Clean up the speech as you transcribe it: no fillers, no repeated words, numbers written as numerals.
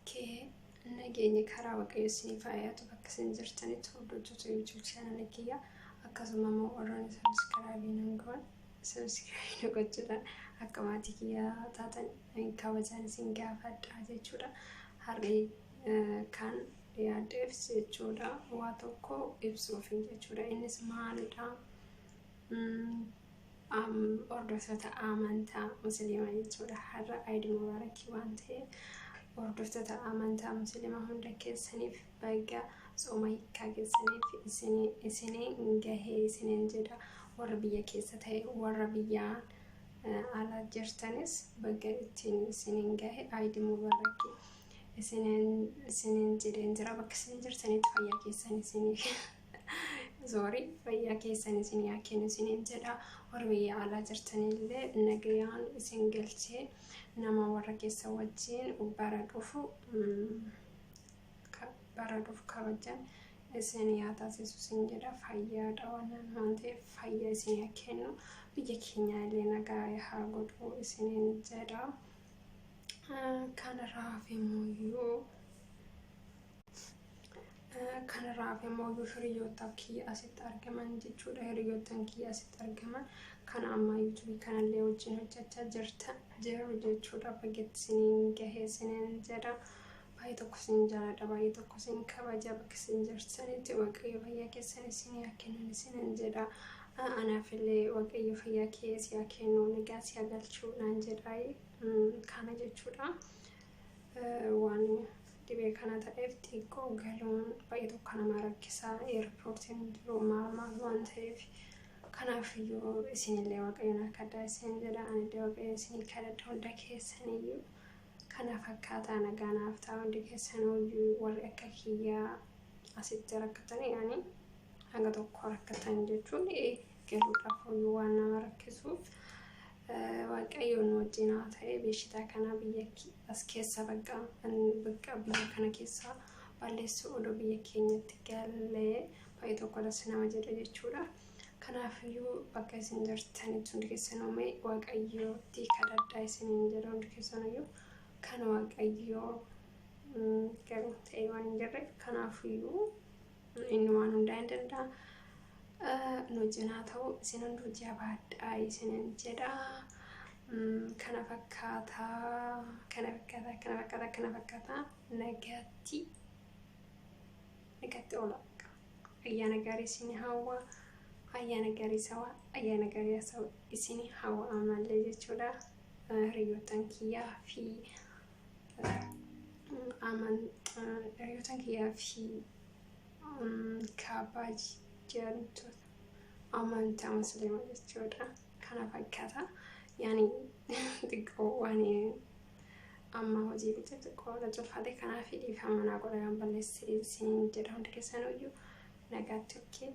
Ke nageenya karaa waaqayyo isinii faayatu bakka isin jirtanitti hordoftoota YouTube channel kiyya akkasuma immoo warroonni subscribe gochuudhaan akka maatii kiyya taatan kabajaan isin gaafadha jechuudha. Harri kan yaaddeef jechuudha waa tokko ibsuuf jechuudha. Innis maalidha? Hordoftoota amantaa musiliimaa jechuudha. Har'a Eid mubarak waan ta'eef hordoftoota amantaa musiliimaa hunda keessaniif bagaa sooma hiikaa keessaniif isiin gahee isiin jedha. Warra biyya keessa ta'e warra biyyaan ala jirtanis bagaa ittiin isiin gahee Eid mubarak isiin jedheen jira. Bakka isin jirtanitti fayyaa keessan isin fayyaa keessan isin yaakennu isin jedha. Warra biyya ala jirtanillee nagayaan isin galchee nama warra keessa wajjin bara dhufu kabajan isin yaataasisu isin jedha. Fayyaadha waan ta'eef fayyaa isin yaakennu biyya keenya illee nagaa haa godhu isin jedha. Kanarraaf immoo hiriyoota kiyya asitti argaman jechuudha. Hiriyootaan kiyya asitti argaman kan amma YouTube kanallee wajjin hojjechaa jiru jechuudha. Bageetti isin gahee isin jedha. Baay'ee tokko isin jaalladha, baay'ee tokko isin kabaja. Bakka isin jirtanitti waaqayyo fayyaa keessan isin yaakennu isin jedha. Anaafillee waaqayyo fayyaa keessan yaakennu nagaa si galchu naan jedha. Kana jechuudha. Waan dhibee kana ta'eef xiqqoo galuun baay'ee tokko nama rakkisaa. Airportiin jiru maal waan ta'eef kanaafiyyuu isinillee waaqayyoon akkadhaa isin jedha. Anillee waaqayyo isinii kadhadha hunda keessaniyyuu. Kana fakkaataa nagaa naaf ta'a hundi keessaniyyuu. Warri akka kiyyaa asitti rakkatan yaani hanga tokko rakkatan jechuun galuudhaaf waan nama rakkisuuf waaqayyoon wajjin haa ta'e beeshita kana biyya as keessa bakka biyya kana keessa balleessu odoo biyya keenyatti galee baay'ee tokko das nama jedha jechuudha. Kanaafiyyuu bakka isin jirtanitti hundi keessanuu waaqayyootti kadhadhaa isiniin jedha hundi keessaniyyuu. Kan waaqayyoo garuu ta'e waan hin jirreef kanaafiyyuu inni waan hundaa hin danda'a. Nu jinaa ta'u isin hunduu jabaadhaa isiniin jedha. Kana fakkaata nagaatti oola. Ayyaana garri isin hawa ayyaana garri sawa ayyaana garri sawa isin hawa amallee jechuudha. Hiriyootaan kiyyaa fi kabaji jedhamtoota amantaa musiliimaa jechuudha. Kana fakkaata yaani xiqqoo waan amma hojii bitaa xiqqoo lajjafate kanaaf dhiifama naa godhaan balleessee isin jedha hundi keessaniyyuu nagaatti.